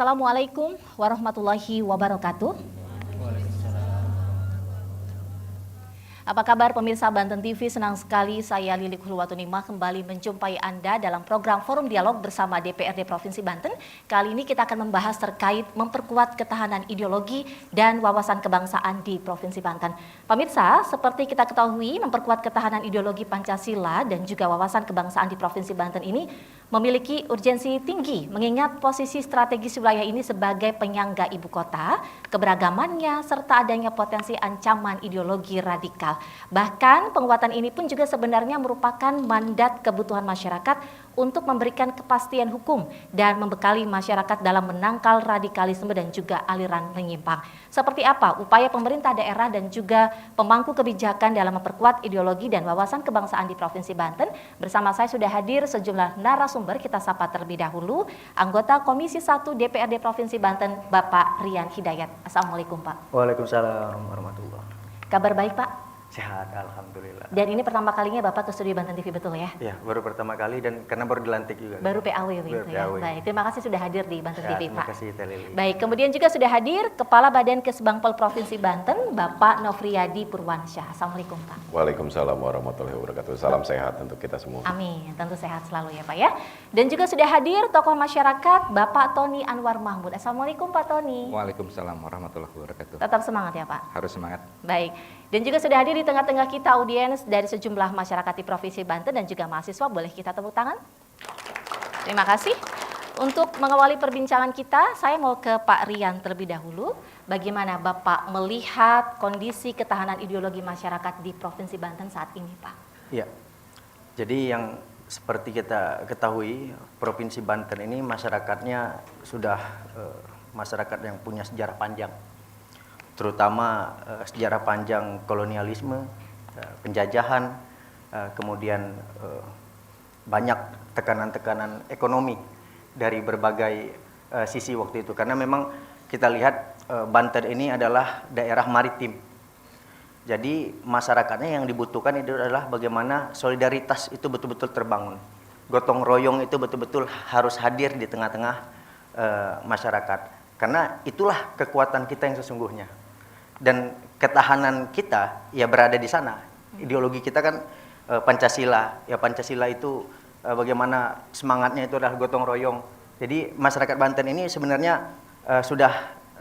Assalamualaikum warahmatullahi wabarakatuh. Apa kabar pemirsa Banten TV? Senang sekali saya Lilik Hulwatunimah kembali menjumpai Anda dalam program Forum Dialog bersama DPRD Provinsi Banten. Kali ini kita akan membahas terkait memperkuat ketahanan ideologi dan wawasan kebangsaan di Provinsi Banten. Pemirsa, seperti kita ketahui, memperkuat ketahanan ideologi Pancasila dan juga wawasan kebangsaan di Provinsi Banten ini memiliki urgensi tinggi mengingat posisi strategis wilayah ini sebagai penyangga ibu kota, keberagamannya, serta adanya potensi ancaman ideologi radikal. Bahkan penguatan ini pun juga sebenarnya merupakan mandat kebutuhan masyarakat untuk memberikan kepastian hukum dan membekali masyarakat dalam menangkal radikalisme dan juga aliran menyimpang. Seperti apa upaya pemerintah daerah dan juga pemangku kebijakan dalam memperkuat ideologi dan wawasan kebangsaan di Provinsi Banten? Bersama saya sudah hadir sejumlah narasumber, kita sapa terlebih dahulu. Anggota Komisi 1 DPRD Provinsi Banten, Bapak Rian Hidayat. Assalamualaikum Pak. Waalaikumsalam warahmatullahi wabarakatuh. Kabar baik Pak? Sehat, alhamdulillah. Dan ini pertama kalinya Bapak ke studio Banten TV, betul ya? Ya, baru pertama kali dan karena baru dilantik juga. Baru PAW begitu ya. PAW. Baik, terima kasih sudah hadir di Banten TV, Terima Pak. kasih, Teh Lili. Baik, kemudian juga sudah hadir Kepala Badan Kesbangpol Provinsi Banten, Bapak Nofriyadi Purwansyah. Assalamualaikum, Pak. Waalaikumsalam warahmatullahi wabarakatuh. Salam sehat untuk kita semua. Amin, tentu sehat selalu ya Pak ya. Dan juga sudah hadir tokoh masyarakat, Bapak Tony Anwar Mahmud. Assalamualaikum Pak Tony. Waalaikumsalam warahmatullahi wabarakatuh. Tetap semangat ya Pak. Harus semangat. Baik, dan juga sudah hadir di tengah-tengah kita audiens dari sejumlah masyarakat di Provinsi Banten dan juga mahasiswa. Boleh kita tepuk tangan? Terima kasih. Untuk mengawali perbincangan kita, saya mau ke Pak Rian terlebih dahulu. Bagaimana Bapak melihat kondisi ketahanan ideologi masyarakat di Provinsi Banten saat ini, Pak? Ya, jadi yang seperti kita ketahui, Provinsi Banten ini masyarakatnya sudah masyarakat yang punya sejarah panjang. Terutama sejarah panjang kolonialisme, penjajahan, kemudian banyak tekanan-tekanan ekonomi dari berbagai sisi waktu itu. Karena memang kita lihat Banten ini adalah daerah maritim. Jadi masyarakatnya yang dibutuhkan itu adalah bagaimana solidaritas itu betul-betul terbangun. Gotong royong itu betul-betul harus hadir di tengah-tengah masyarakat. Karena itulah kekuatan kita yang sesungguhnya. Dan ketahanan kita ya berada di sana. Ideologi kita kan Pancasila. Ya Pancasila itu bagaimana semangatnya itu adalah gotong royong. Jadi masyarakat Banten ini sebenarnya sudah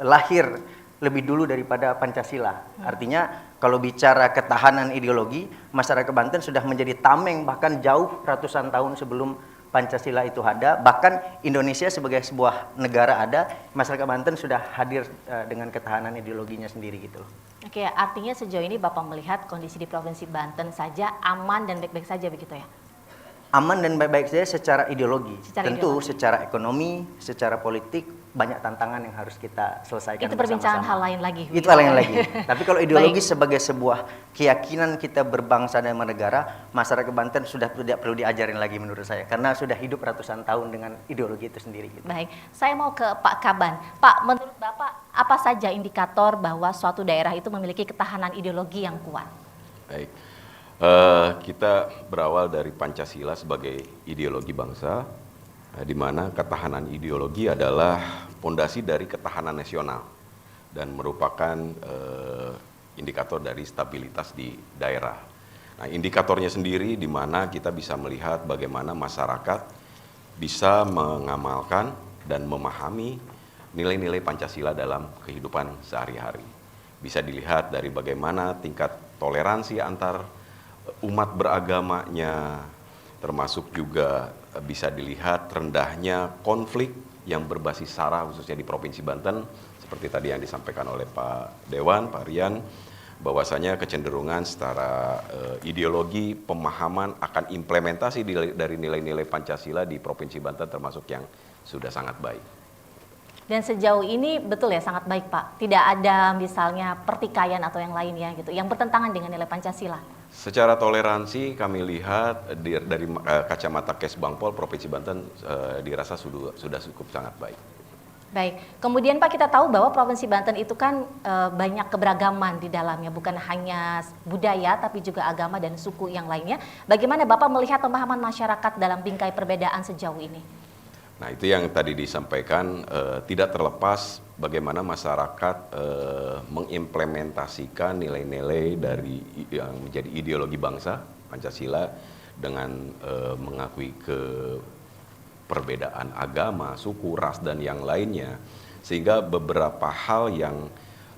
lahir lebih dulu daripada Pancasila. Artinya kalau bicara ketahanan ideologi, masyarakat Banten sudah menjadi tameng bahkan jauh ratusan tahun sebelum Pancasila itu ada. Bahkan Indonesia sebagai sebuah negara ada, masyarakat Banten sudah hadir dengan ketahanan ideologinya sendiri gitu loh. Oke, artinya sejauh ini Bapak melihat kondisi di Provinsi Banten saja aman dan baik-baik saja begitu ya? Aman dan baik-baik saja secara ideologi. Tentu ideologi. secara ekonomi, secara politik banyak tantangan yang harus kita selesaikan. Itu perbincangan bersama-sama. hal lain lagi. Itu hal yang lagi. Tapi kalau ideologi Baik. sebagai sebuah keyakinan kita berbangsa dan bernegara, masyarakat Banten sudah tidak perlu diajarin lagi menurut saya. Karena sudah hidup ratusan tahun dengan ideologi itu sendiri. Gitu. Baik, saya mau ke Pak Kaban. Pak, menurut Bapak apa saja indikator bahwa suatu daerah itu memiliki ketahanan ideologi yang kuat? Baik, kita berawal dari Pancasila sebagai ideologi bangsa, di mana ketahanan ideologi adalah fondasi dari ketahanan nasional dan merupakan indikator dari stabilitas di daerah. Nah, indikatornya sendiri di mana kita bisa melihat bagaimana masyarakat bisa mengamalkan dan memahami nilai-nilai Pancasila dalam kehidupan sehari-hari. Bisa dilihat dari bagaimana tingkat toleransi antar umat beragamanya, termasuk juga bisa dilihat rendahnya konflik yang berbasis SARA khususnya di Provinsi Banten, seperti tadi yang disampaikan oleh Pak Dewan, Pak Rian, bahwasanya kecenderungan secara ideologi, pemahaman akan implementasi dari nilai-nilai Pancasila di Provinsi Banten termasuk yang sudah sangat baik. Dan sejauh ini betul ya sangat baik Pak. Tidak ada misalnya pertikaian atau yang lainnya gitu yang bertentangan dengan nilai Pancasila. Secara toleransi kami lihat dari kacamata Kesbangpol Provinsi Banten dirasa sudah cukup sangat baik. Baik, kemudian Pak kita tahu bahwa Provinsi Banten itu kan banyak keberagaman di dalamnya, bukan hanya budaya tapi juga agama dan suku yang lainnya. Bagaimana Bapak melihat pemahaman masyarakat dalam bingkai perbedaan sejauh ini? Nah, itu yang tadi disampaikan, tidak terlepas bagaimana masyarakat mengimplementasikan nilai-nilai dari yang menjadi ideologi bangsa Pancasila dengan mengakui perbedaan agama, suku, ras dan yang lainnya, sehingga beberapa hal yang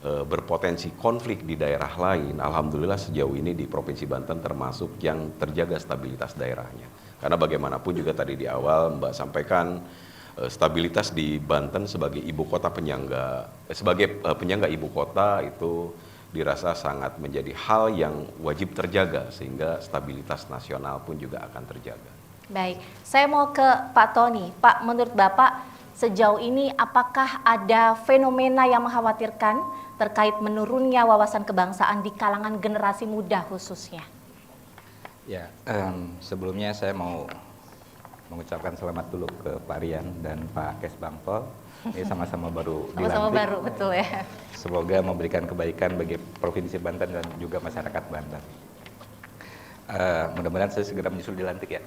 berpotensi konflik di daerah lain, alhamdulillah sejauh ini di Provinsi Banten termasuk yang terjaga stabilitas daerahnya. Karena bagaimanapun juga tadi di awal Mbak sampaikan, stabilitas di Banten sebagai ibu kota penyangga, penyangga ibu kota itu dirasa sangat menjadi hal yang wajib terjaga, sehingga stabilitas nasional pun juga akan terjaga. Baik, saya mau ke Pak Tony. Pak, menurut Bapak sejauh ini apakah ada fenomena yang mengkhawatirkan terkait menurunnya wawasan kebangsaan di kalangan generasi muda khususnya? Ya, sebelumnya saya mau mengucapkan selamat dulu ke Pak Rian dan Pak Kesbangpol. Ini sama-sama baru dilantik. Sama-sama baru, betul ya. Semoga memberikan kebaikan bagi Provinsi Banten dan juga masyarakat Banten. Mudah-mudahan saya segera menyusul dilantik ya.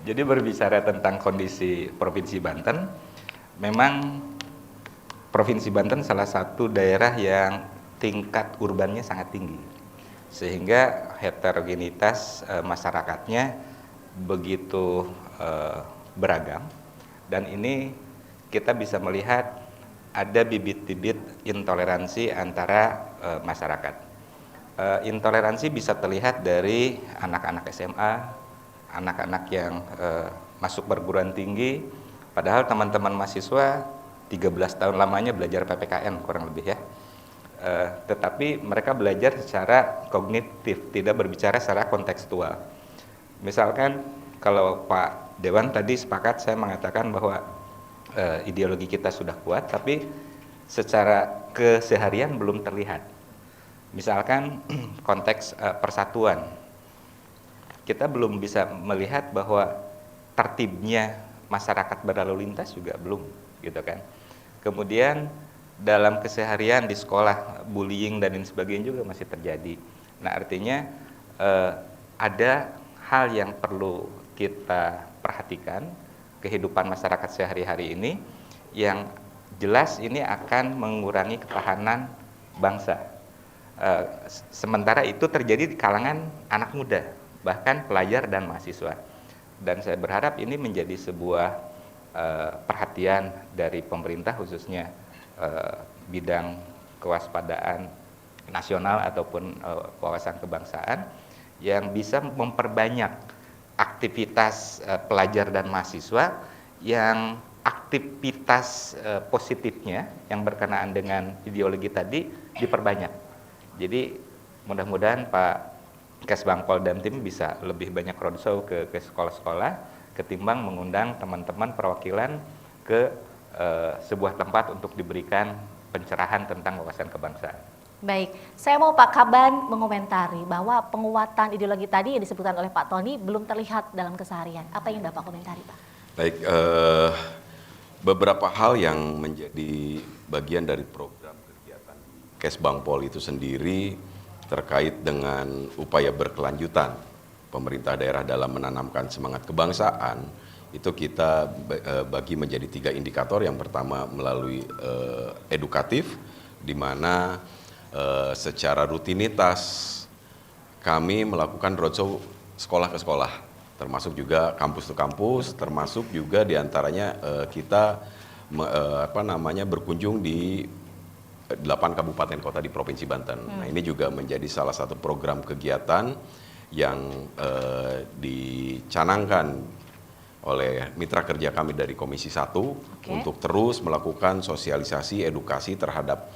Jadi berbicara tentang kondisi Provinsi Banten, memang Provinsi Banten salah satu daerah yang tingkat urbannya sangat tinggi, sehingga heterogenitas masyarakatnya begitu beragam, dan ini kita bisa melihat ada bibit-bibit intoleransi antara masyarakat. Intoleransi bisa terlihat dari anak-anak SMA, anak-anak yang masuk perguruan tinggi, padahal teman-teman mahasiswa 13 tahun lamanya belajar PPKN kurang lebih ya. Tetapi mereka belajar secara kognitif, tidak berbicara secara kontekstual. Misalkan kalau Pak Dewan tadi sepakat, saya mengatakan bahwa ideologi kita sudah kuat, tapi secara keseharian belum terlihat. Misalkan konteks persatuan, kita belum bisa melihat bahwa tertibnya masyarakat berlalu lintas juga belum, gitu kan. Kemudian dalam keseharian di sekolah, bullying dan lain sebagainya juga masih terjadi. Nah, artinya ada hal yang perlu kita perhatikan, kehidupan masyarakat sehari-hari ini, yang jelas ini akan mengurangi ketahanan bangsa. Sementara itu terjadi di kalangan anak muda, bahkan pelajar dan mahasiswa. Dan saya berharap ini menjadi sebuah perhatian dari pemerintah, khususnya bidang kewaspadaan nasional ataupun wawasan kebangsaan, yang bisa memperbanyak aktivitas pelajar dan mahasiswa yang aktivitas positifnya yang berkenaan dengan ideologi tadi diperbanyak. Jadi mudah-mudahan Pak Kesbangpol dan tim bisa lebih banyak roadshow ke sekolah-sekolah ketimbang mengundang teman-teman perwakilan ke sebuah tempat untuk diberikan pencerahan tentang wawasan kebangsaan. Baik, saya mau Pak Kaban mengomentari bahwa penguatan ideologi tadi yang disebutkan oleh Pak Tony belum terlihat dalam keseharian. Apa yang Bapak komentari, Pak? Baik, beberapa hal yang menjadi bagian dari program kegiatan Kesbangpol itu sendiri terkait dengan upaya berkelanjutan pemerintah daerah dalam menanamkan semangat kebangsaan, itu kita bagi menjadi 3 indikator. Yang pertama melalui edukatif, di mana secara rutinitas kami melakukan roadshow sekolah ke sekolah, termasuk juga kampus ke kampus, termasuk juga diantaranya kita berkunjung di 8 kabupaten kota di Provinsi Banten. Nah, ini juga menjadi salah satu program kegiatan yang dicanangkan oleh mitra kerja kami dari Komisi 1 untuk terus melakukan sosialisasi edukasi terhadap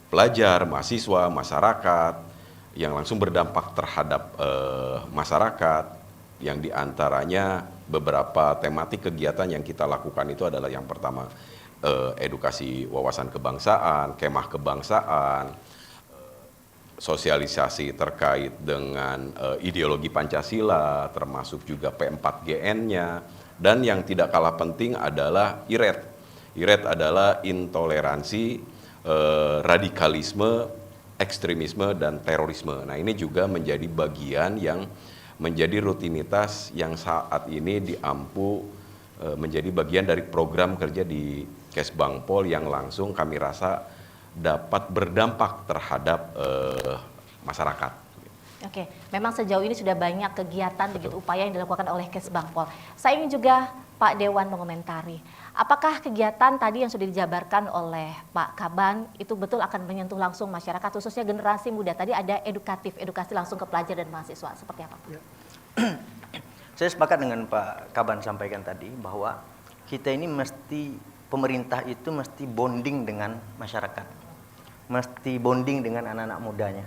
pelajar, mahasiswa, masyarakat yang langsung berdampak terhadap masyarakat, yang diantaranya beberapa tematik kegiatan yang kita lakukan itu adalah yang pertama edukasi wawasan kebangsaan, kemah kebangsaan, sosialisasi terkait dengan ideologi Pancasila, termasuk juga P4GN-nya, dan yang tidak kalah penting adalah IRET. IRET adalah intoleransi, radikalisme, ekstremisme, dan terorisme. Nah, ini juga menjadi bagian yang menjadi rutinitas yang saat ini diampu menjadi bagian dari program kerja di Kesbangpol yang langsung kami rasa dapat berdampak terhadap masyarakat. Oke, memang sejauh ini sudah banyak kegiatan begitu upaya yang dilakukan oleh Kesbangpol. Saya ingin juga Pak Dewan mengomentari, apakah kegiatan tadi yang sudah dijabarkan oleh Pak Kaban itu betul akan menyentuh langsung masyarakat, khususnya generasi muda? Tadi ada edukasi langsung ke pelajar dan mahasiswa, seperti apa? Ya. Saya sepakat dengan Pak Kaban sampaikan tadi bahwa kita ini pemerintah itu mesti bonding dengan masyarakat, mesti bonding dengan anak-anak mudanya.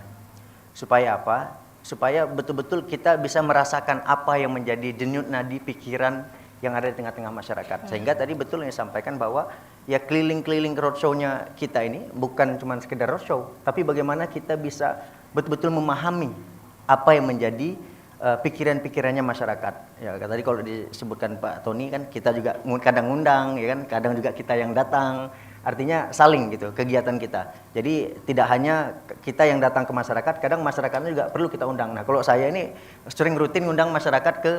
Supaya apa? Supaya betul-betul kita bisa merasakan apa yang menjadi denyut nadi pikiran yang ada di tengah-tengah masyarakat. Sehingga tadi betul yang disampaikan bahwa ya keliling-keliling roadshow-nya kita ini bukan cuma sekedar roadshow, tapi bagaimana kita bisa betul-betul memahami apa yang menjadi pikiran-pikirannya masyarakat. Ya tadi kalau disebutkan Pak Tony kan kita juga kadang ngundang, ya kan, kadang juga kita yang datang. Artinya saling gitu kegiatan kita. Jadi tidak hanya kita yang datang ke masyarakat, kadang masyarakatnya juga perlu kita undang. Nah kalau saya ini sering rutin ngundang masyarakat ke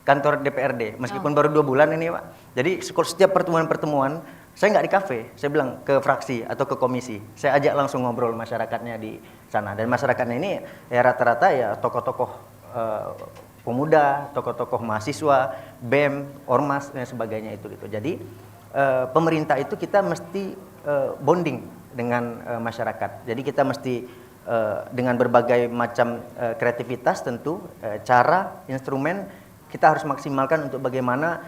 kantor DPRD, meskipun baru 2 bulan ini Pak. Jadi setiap pertemuan-pertemuan saya nggak di kafe, saya bilang ke fraksi atau ke komisi. Saya ajak langsung ngobrol masyarakatnya di sana. Dan masyarakatnya ini ya rata-rata ya tokoh-tokoh pemuda, tokoh-tokoh mahasiswa, BEM, Ormas dan sebagainya itu. Jadi pemerintah itu kita mesti bonding dengan masyarakat. Jadi kita mesti dengan berbagai macam kreativitas tentu cara, instrumen kita harus maksimalkan untuk bagaimana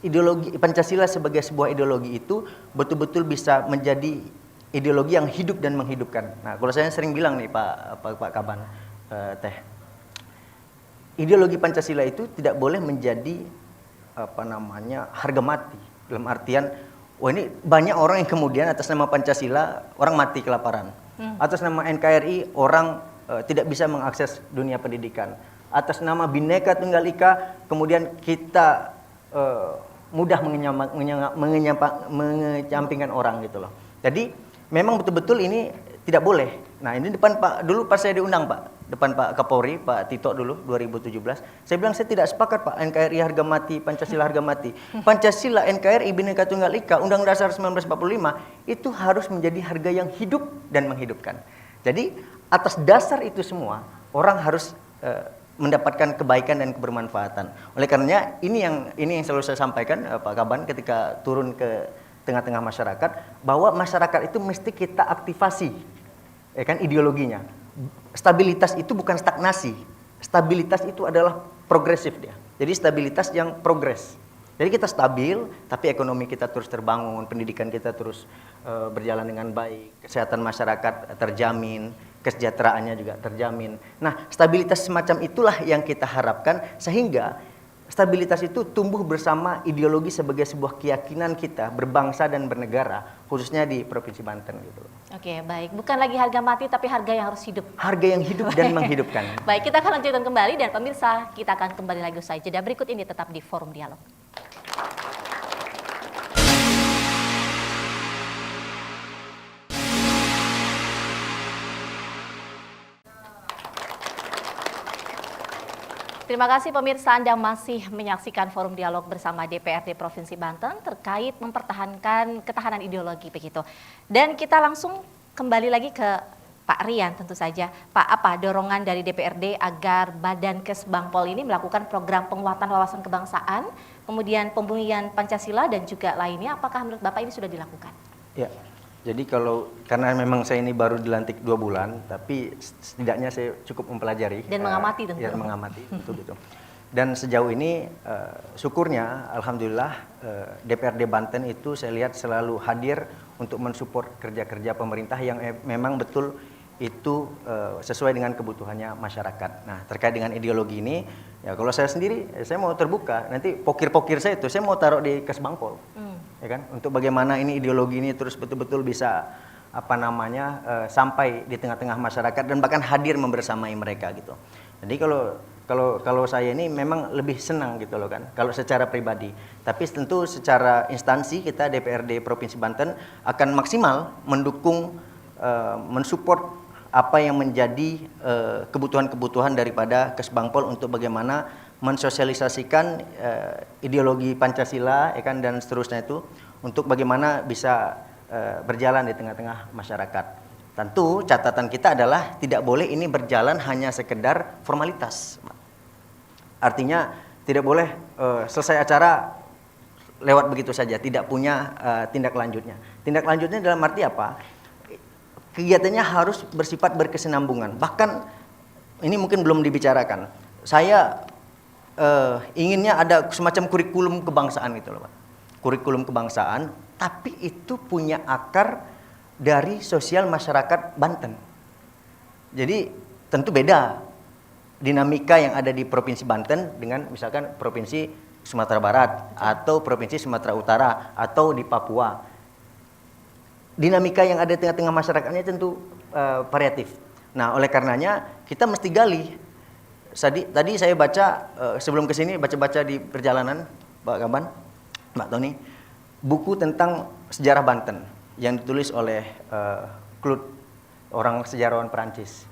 ideologi Pancasila sebagai sebuah ideologi itu betul-betul bisa menjadi ideologi yang hidup dan menghidupkan. Nah, kalau saya sering bilang nih Pak Kaban, ideologi Pancasila itu tidak boleh menjadi harga mati. Dalam artian, wah ini banyak orang yang kemudian atas nama Pancasila orang mati kelaparan. Atas nama NKRI orang tidak bisa mengakses dunia pendidikan. Atas nama Bhinneka Tunggal Ika kemudian kita mudah mengenyampingkan orang gitu loh. Jadi memang betul-betul ini tidak boleh. Nah ini depan Pak, dulu pas saya diundang Pak, depan Pak Kapolri, Pak Tito dulu 2017, saya bilang saya tidak sepakat Pak, NKRI harga mati, Pancasila harga mati. Pancasila, NKRI, Bhinneka Tunggal Ika, Undang-Undang Dasar 1945 itu harus menjadi harga yang hidup dan menghidupkan. Jadi atas dasar itu semua orang harus mendapatkan kebaikan dan kebermanfaatan. Oleh karenanya ini yang selalu saya sampaikan Pak Kaban ketika turun ke tengah-tengah masyarakat, bahwa masyarakat itu mesti kita aktivasi, ya kan, ideologinya. Stabilitas itu bukan stagnasi, stabilitas itu adalah progresif dia. Jadi stabilitas yang progres. Jadi kita stabil, tapi ekonomi kita terus terbangun, pendidikan kita terus berjalan dengan baik, kesehatan masyarakat terjamin, kesejahteraannya juga terjamin. Nah, stabilitas semacam itulah yang kita harapkan, sehingga stabilitas itu tumbuh bersama ideologi sebagai sebuah keyakinan kita berbangsa dan bernegara, khususnya di Provinsi Banten gitu. Oke, baik. Bukan lagi harga mati, tapi harga yang harus hidup. Harga yang hidup dan menghidupkan. Baik, kita akan lanjutkan kembali, dan pemirsa, kita akan kembali lagi usai jeda berikut ini tetap di Forum Dialog. Terima kasih pemirsa, Anda masih menyaksikan Forum Dialog bersama DPRD Provinsi Banten terkait mempertahankan ketahanan ideologi begitu. Dan kita langsung kembali lagi ke Pak Rian tentu saja. Pak, apa dorongan dari DPRD agar Badan Kesbangpol ini melakukan program penguatan wawasan kebangsaan, kemudian pembumian Pancasila dan juga lainnya, apakah menurut Bapak ini sudah dilakukan? Ya. Jadi karena memang saya ini baru dilantik 2 bulan, tapi setidaknya saya cukup mempelajari dan mengamati tentu. Ya, mengamati tentu gitu. Dan sejauh ini syukurnya, alhamdulillah DPRD Banten itu saya lihat selalu hadir untuk mensupport kerja-kerja pemerintah yang memang betul itu sesuai dengan kebutuhannya masyarakat. Nah, terkait dengan ideologi ini, ya kalau saya sendiri, saya mau terbuka. Nanti pokir-pokir saya itu, saya mau taruh di Kesbangpol. Ya kan, untuk bagaimana ini ideologi ini terus betul-betul bisa sampai di tengah-tengah masyarakat dan bahkan hadir membersamai mereka gitu. Jadi kalau saya ini memang lebih senang gitu loh kan, kalau secara pribadi. Tapi tentu secara instansi kita DPRD Provinsi Banten akan maksimal mendukung, mensupport apa yang menjadi kebutuhan-kebutuhan daripada Kesbangpol untuk bagaimana mensosialisasikan ideologi Pancasila ya kan, dan seterusnya itu untuk bagaimana bisa berjalan di tengah-tengah masyarakat. Tentu catatan kita adalah tidak boleh ini berjalan hanya sekedar formalitas. Artinya tidak boleh selesai acara lewat begitu saja, tidak punya tindak lanjutnya. Tindak lanjutnya dalam arti apa? Kegiatannya harus bersifat berkesinambungan. Bahkan ini mungkin belum dibicarakan. Saya inginnya ada semacam kurikulum kebangsaan gitu loh, Pak. Kurikulum kebangsaan, tapi itu punya akar dari sosial masyarakat Banten. Jadi tentu beda dinamika yang ada di Provinsi Banten dengan misalkan Provinsi Sumatera Barat atau Provinsi Sumatera Utara atau di Papua. Dinamika yang ada di tengah-tengah masyarakatnya tentu variatif. Nah, oleh karenanya kita mesti gali. Tadi saya baca sebelum kesini baca-baca di perjalanan, Pak Kaban, Mbak Tony, buku tentang sejarah Banten yang ditulis oleh Claude, orang sejarawan Perancis.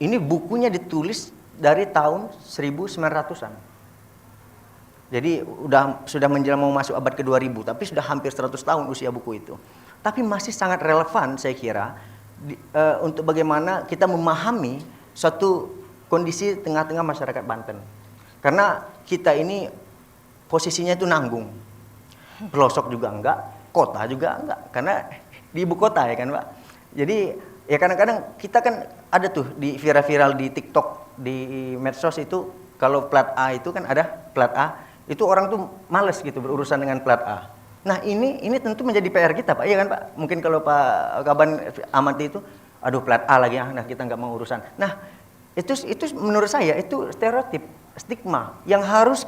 Ini bukunya ditulis dari tahun 1900-an. Jadi sudah menjelang mau masuk abad ke-2000, tapi sudah hampir 100 tahun usia buku itu. Tapi masih sangat relevan saya kira untuk bagaimana kita memahami suatu kondisi tengah-tengah masyarakat Banten. Karena kita ini posisinya itu nanggung. Pelosok juga enggak, kota juga enggak. Karena di ibu kota ya kan, Pak. Jadi ya kadang-kadang kita kan ada tuh di viral-viral di TikTok, di medsos itu kalau plat A itu kan ada plat A, itu orang tuh males gitu berurusan dengan plat A. Nah ini tentu menjadi PR kita, Pak, iya kan, Pak? Mungkin kalau Pak Kaban amati itu, aduh plat A lagi, nah kita nggak mau urusan. Nah itu menurut saya itu stereotip, stigma yang harus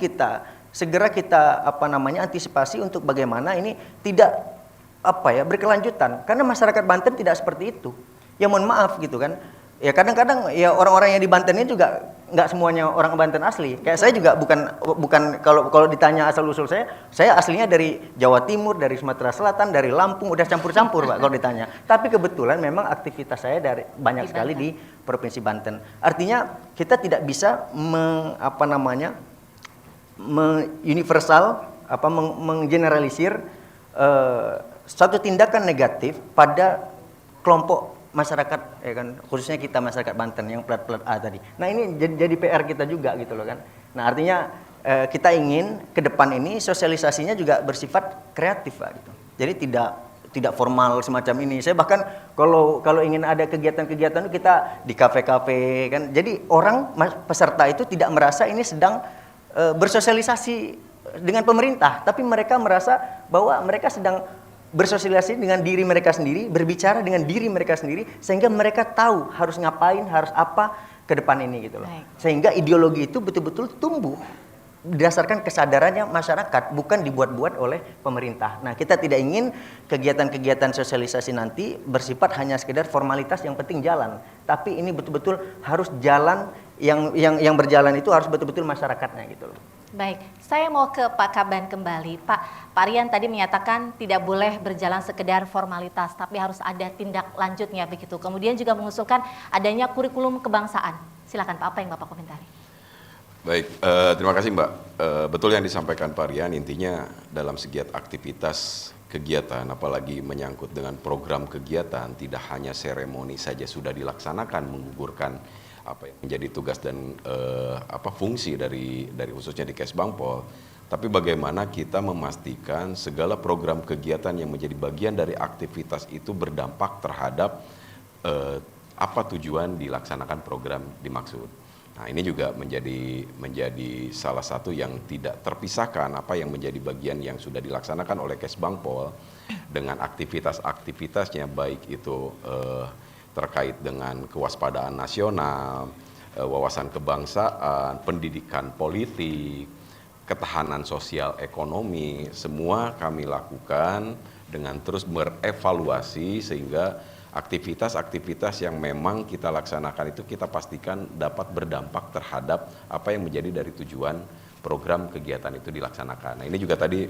segera kita antisipasi untuk bagaimana ini tidak berkelanjutan. Karena masyarakat Banten tidak seperti itu. Ya mohon maaf gitu kan. Ya kadang-kadang ya orang-orang yang di Banten ini juga nggak semuanya orang Banten asli. Kayak saya juga bukan kalau ditanya asal usul saya aslinya dari Jawa Timur, dari Sumatera Selatan, dari Lampung, udah campur-campur, Pak, kalau ditanya. Tapi kebetulan memang aktivitas saya banyak sekali di Provinsi Banten. Artinya kita tidak bisa menggeneralisir suatu tindakan negatif pada kelompok masyarakat ya kan, khususnya kita masyarakat Banten yang plat A tadi. Nah ini jadi PR kita juga gitu loh kan. Nah artinya kita ingin ke depan ini sosialisasinya juga bersifat kreatif, Pak, gitu. Jadi tidak formal semacam ini. Saya bahkan kalau ingin ada kegiatan-kegiatan kita di kafe-kafe kan. Jadi orang peserta itu tidak merasa ini sedang bersosialisasi dengan pemerintah, tapi mereka merasa bahwa mereka sedang bersosialisasi dengan diri mereka sendiri, berbicara dengan diri mereka sendiri, sehingga mereka tahu harus ngapain, harus apa ke depan ini gitu loh. Baik. Sehingga ideologi itu betul-betul tumbuh berdasarkan kesadarannya masyarakat, bukan dibuat-buat oleh pemerintah. Nah, kita tidak ingin kegiatan-kegiatan sosialisasi nanti bersifat hanya sekedar formalitas yang penting jalan, tapi ini betul-betul harus jalan yang berjalan itu harus betul-betul masyarakatnya gitu loh. Baik, saya mau ke Pak Kaban kembali. Pak Rian tadi menyatakan tidak boleh berjalan sekedar formalitas, tapi harus ada tindak lanjutnya begitu. Kemudian juga mengusulkan adanya kurikulum kebangsaan. Silakan Pak, apa yang Bapak komentari? Baik, terima kasih Mbak. Betul yang disampaikan Pak Rian, intinya dalam segi aktivitas kegiatan, apalagi menyangkut dengan program kegiatan, tidak hanya seremoni saja sudah dilaksanakan, menggugurkan apa yang menjadi tugas dan fungsi dari khususnya di Kesbangpol, tapi bagaimana kita memastikan segala program kegiatan yang menjadi bagian dari aktivitas itu berdampak terhadap apa tujuan dilaksanakan program dimaksud. Nah, ini juga menjadi salah satu yang tidak terpisahkan apa yang menjadi bagian yang sudah dilaksanakan oleh Kesbangpol dengan aktivitas-aktivitasnya, baik itu terkait dengan kewaspadaan nasional, wawasan kebangsaan, pendidikan politik, ketahanan sosial ekonomi, semua kami lakukan dengan terus berevaluasi sehingga aktivitas-aktivitas yang memang kita laksanakan itu kita pastikan dapat berdampak terhadap apa yang menjadi dari tujuan program kegiatan itu dilaksanakan. Nah, ini juga tadi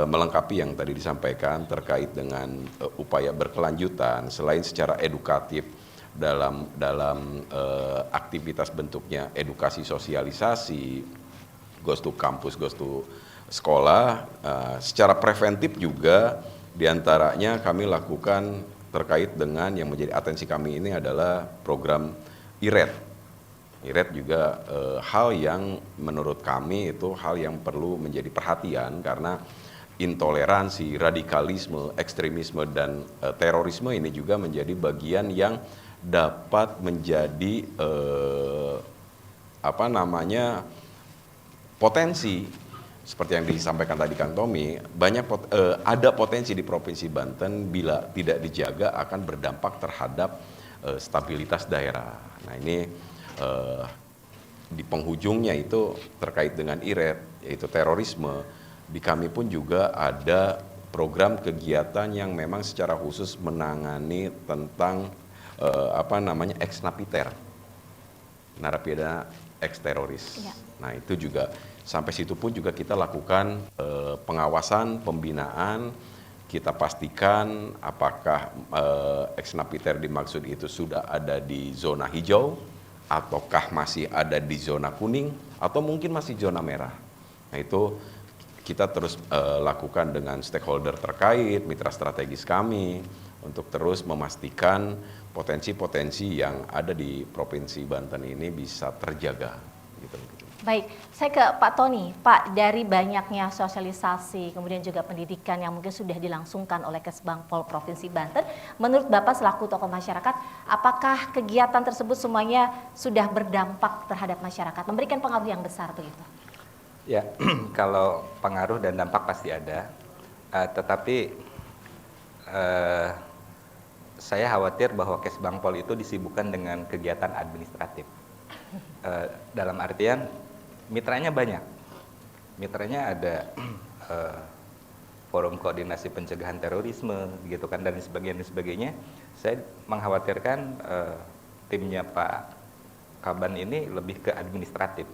melengkapi yang tadi disampaikan terkait dengan upaya berkelanjutan selain secara edukatif aktivitas bentuknya edukasi sosialisasi, goes to kampus, goes to sekolah. Secara preventif juga diantaranya kami lakukan terkait dengan yang menjadi atensi kami ini adalah program IRED. IRED juga hal yang menurut kami itu hal yang perlu menjadi perhatian karena intoleransi, radikalisme, ekstremisme, dan terorisme ini juga menjadi bagian yang dapat menjadi potensi seperti yang disampaikan tadi Kang Tommy, ada potensi di Provinsi Banten bila tidak dijaga akan berdampak terhadap stabilitas daerah. Nah ini di penghujungnya itu terkait dengan IRED yaitu terorisme. Di kami pun juga ada program kegiatan yang memang secara khusus menangani tentang ex-napiter, narapidana ex-teroris. Ya. Nah itu juga sampai situ pun juga kita lakukan pengawasan, pembinaan, kita pastikan apakah ex-napiter dimaksud itu sudah ada di zona hijau, ataukah masih ada di zona kuning, atau mungkin masih zona merah. Nah itu kita terus lakukan dengan stakeholder terkait, mitra strategis kami, untuk terus memastikan potensi-potensi yang ada di Provinsi Banten ini bisa terjaga. Gitu. Baik, saya ke Pak Tony. Pak, dari banyaknya sosialisasi, kemudian juga pendidikan yang mungkin sudah dilangsungkan oleh Kesbangpol Provinsi Banten, menurut Bapak selaku tokoh masyarakat, apakah kegiatan tersebut semuanya sudah berdampak terhadap masyarakat, memberikan pengaruh yang besar begitu? Ya, kalau pengaruh dan dampak pasti ada, tetapi saya khawatir bahwa Kesbangpol itu disibukkan dengan kegiatan administratif. Dalam artian mitranya banyak, mitranya ada forum koordinasi pencegahan terorisme, gitu kan, dan sebagainya. Saya mengkhawatirkan timnya Pak Kaban ini lebih ke administratif,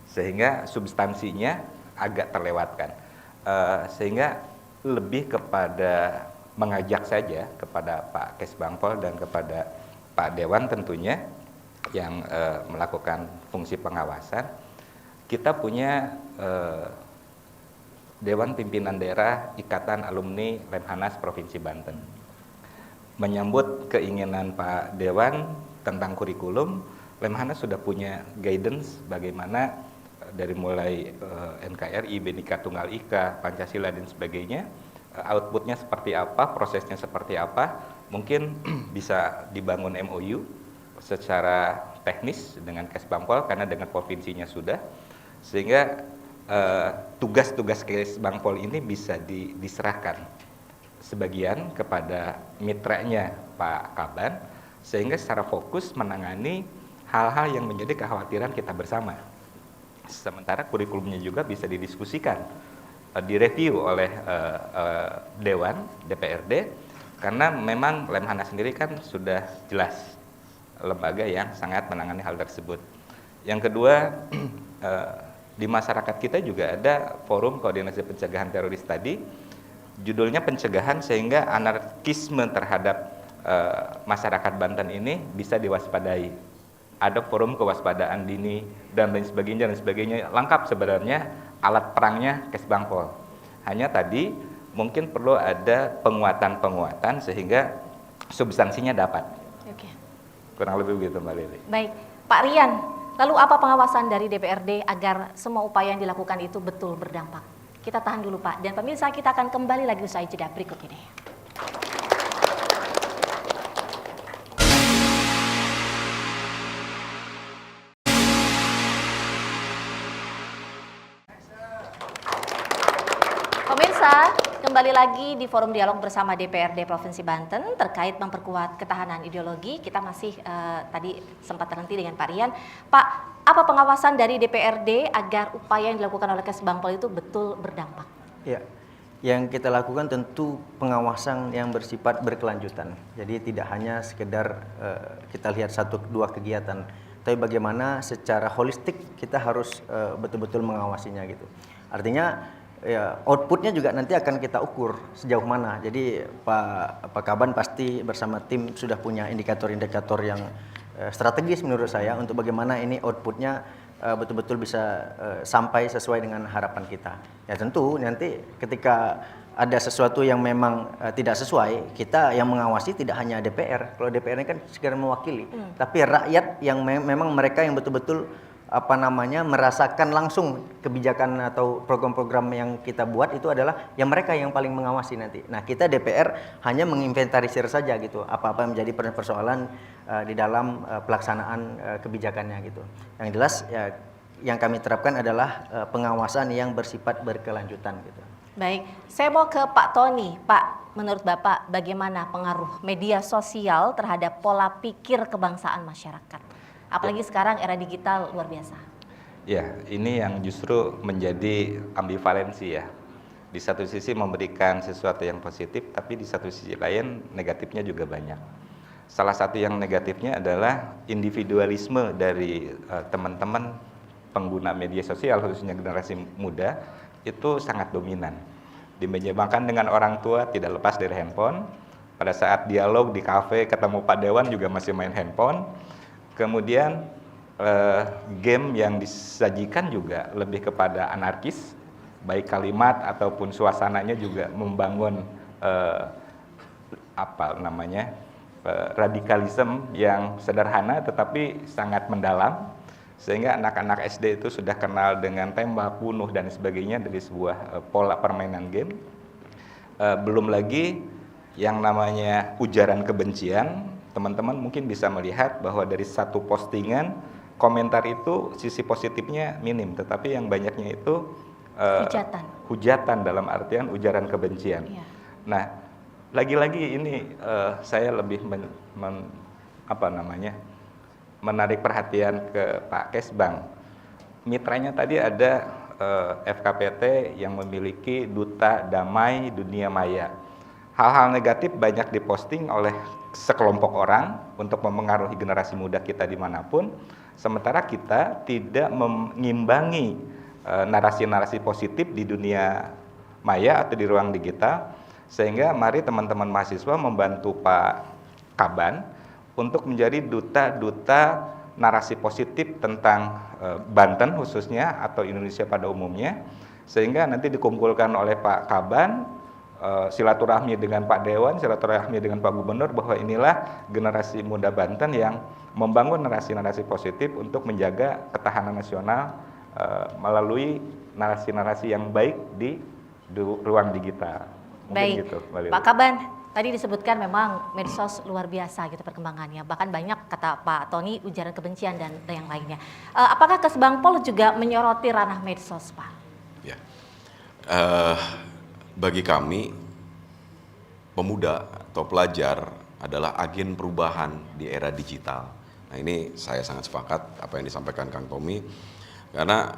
sehingga substansinya agak terlewatkan, sehingga lebih kepada mengajak saja kepada Pak Kesbangpol dan kepada Pak Dewan tentunya yang melakukan fungsi pengawasan. Kita punya Dewan Pimpinan Daerah Ikatan Alumni Lemhanas Provinsi Banten. Menyambut keinginan Pak Dewan tentang kurikulum, Lemhanas sudah punya guidance bagaimana dari mulai NKRI, Bhinneka Tunggal Ika, Pancasila dan sebagainya, outputnya seperti apa, prosesnya seperti apa, mungkin bisa dibangun MOU secara teknis dengan Kesbangpol karena dengan provinsinya sudah, sehingga tugas-tugas Kesbangpol ini bisa diserahkan sebagian kepada mitranya Pak Kaban, sehingga secara fokus menangani hal-hal yang menjadi kekhawatiran kita bersama. Sementara kurikulumnya juga bisa didiskusikan, direview oleh Dewan DPRD, karena memang Lemhanas sendiri kan sudah jelas lembaga yang sangat menangani hal tersebut. Yang kedua, di masyarakat kita juga ada forum koordinasi pencegahan teroris tadi, judulnya pencegahan sehingga anarkisme terhadap masyarakat Banten ini bisa diwaspadai. Ada forum kewaspadaan dini dan lain sebagainya, lengkap sebenarnya alat perangnya Kesbangpol. Hanya tadi mungkin perlu ada penguatan sehingga substansinya dapat. Oke. Kurang lebih begitu Mbak Lili. Baik, Pak Rian, lalu apa pengawasan dari DPRD agar semua upaya yang dilakukan itu betul berdampak? Kita tahan dulu Pak, dan pemirsa kita akan kembali lagi usai jeda berikut ini. Pemirsa, kembali lagi di Forum Dialog bersama DPRD Provinsi Banten terkait memperkuat ketahanan ideologi. Kita masih tadi sempat terhenti dengan Pak Rian. Pak, apa pengawasan dari DPRD agar upaya yang dilakukan oleh Kesbangpol itu betul berdampak? Ya, yang kita lakukan tentu pengawasan yang bersifat berkelanjutan. Jadi tidak hanya sekedar kita lihat 1-2 kegiatan, tapi bagaimana secara holistik kita harus betul-betul mengawasinya gitu. Artinya ya outputnya juga nanti akan kita ukur sejauh mana. Jadi Pak Kaban pasti bersama tim sudah punya indikator-indikator yang strategis menurut saya untuk bagaimana ini outputnya betul-betul bisa sampai sesuai dengan harapan kita. Ya tentu nanti ketika ada sesuatu yang memang tidak sesuai, kita yang mengawasi tidak hanya DPR. Kalau DPR ini kan sekedar mewakili, tapi rakyat yang memang mereka yang betul-betul merasakan langsung kebijakan atau program-program yang kita buat itu adalah yang mereka yang paling mengawasi nanti. Nah, kita DPR hanya menginventarisir saja gitu, apa-apa yang menjadi persoalan di dalam pelaksanaan kebijakannya gitu. Yang jelas ya yang kami terapkan adalah pengawasan yang bersifat berkelanjutan gitu. Baik, saya mau ke Pak Tony. Pak, menurut Bapak bagaimana pengaruh media sosial terhadap pola pikir kebangsaan masyarakat? Apalagi sekarang era digital luar biasa. Ya, ini yang justru menjadi ambivalensi ya. Di satu sisi memberikan sesuatu yang positif, tapi di satu sisi lain negatifnya juga banyak. Salah satu yang negatifnya adalah individualisme dari teman-teman pengguna media sosial, khususnya generasi muda, itu sangat dominan. Dimenjamkan dengan orang tua tidak lepas dari handphone. Pada saat dialog di kafe ketemu Pak Dewan juga masih main handphone. Kemudian game yang disajikan juga lebih kepada anarkis, baik kalimat ataupun suasananya juga membangun radikalisme yang sederhana tetapi sangat mendalam. Sehingga anak-anak SD itu sudah kenal dengan tembak, bunuh, dan sebagainya dari sebuah pola permainan game. Belum lagi yang namanya ujaran kebencian, teman-teman mungkin bisa melihat bahwa dari satu postingan, komentar itu sisi positifnya minim, tetapi yang banyaknya itu hujatan dalam artian ujaran kebencian. Iya. Nah, lagi-lagi ini saya lebih menarik perhatian ke Pak Kesbang. Mitranya tadi ada FKPT yang memiliki Duta Damai Dunia Maya. Hal-hal negatif banyak diposting oleh sekelompok orang untuk mempengaruhi generasi muda kita dimanapun, sementara kita tidak mengimbangi narasi-narasi positif di dunia maya atau di ruang digital, sehingga mari teman-teman mahasiswa membantu Pak Kaban untuk menjadi duta-duta narasi positif tentang Banten khususnya atau Indonesia pada umumnya, sehingga nanti dikumpulkan oleh Pak Kaban, silaturahmi dengan Pak Dewan, silaturahmi dengan Pak Gubernur, bahwa inilah generasi muda Banten yang membangun narasi-narasi positif untuk menjaga ketahanan nasional melalui narasi-narasi yang baik di ruang digital. Mungkin Baik, gitu, Pak Kaban, tadi disebutkan memang medsos luar biasa gitu perkembangannya. Bahkan banyak kata Pak Tony ujaran kebencian dan yang lainnya. Apakah Kesbangpol juga menyoroti ranah medsos, Pak? Ya, bagi kami pemuda atau pelajar adalah agen perubahan di era digital. Nah, ini saya sangat sepakat apa yang disampaikan Kang Tommy, karena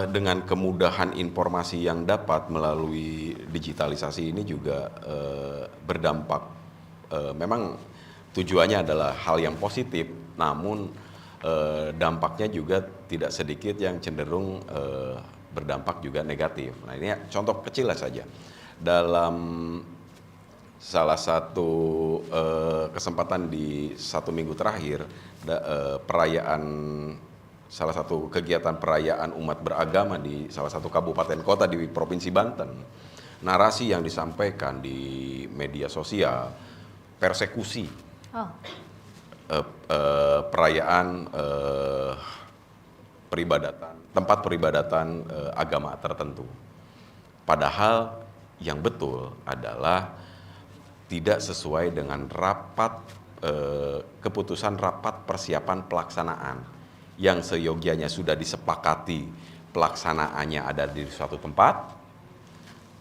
dengan kemudahan informasi yang dapat melalui digitalisasi ini juga berdampak, memang tujuannya adalah hal yang positif, namun dampaknya juga tidak sedikit yang cenderung berdampak juga negatif. Nah, ini contoh kecil saja. Dalam salah satu kesempatan di 1 minggu terakhir, salah satu kegiatan perayaan umat beragama di salah satu kabupaten kota di Provinsi Banten, narasi yang disampaikan di media sosial, persekusi, perayaan peribadatan, tempat peribadatan agama tertentu. Padahal yang betul adalah tidak sesuai dengan keputusan rapat persiapan pelaksanaan yang seyogianya sudah disepakati pelaksanaannya ada di suatu tempat,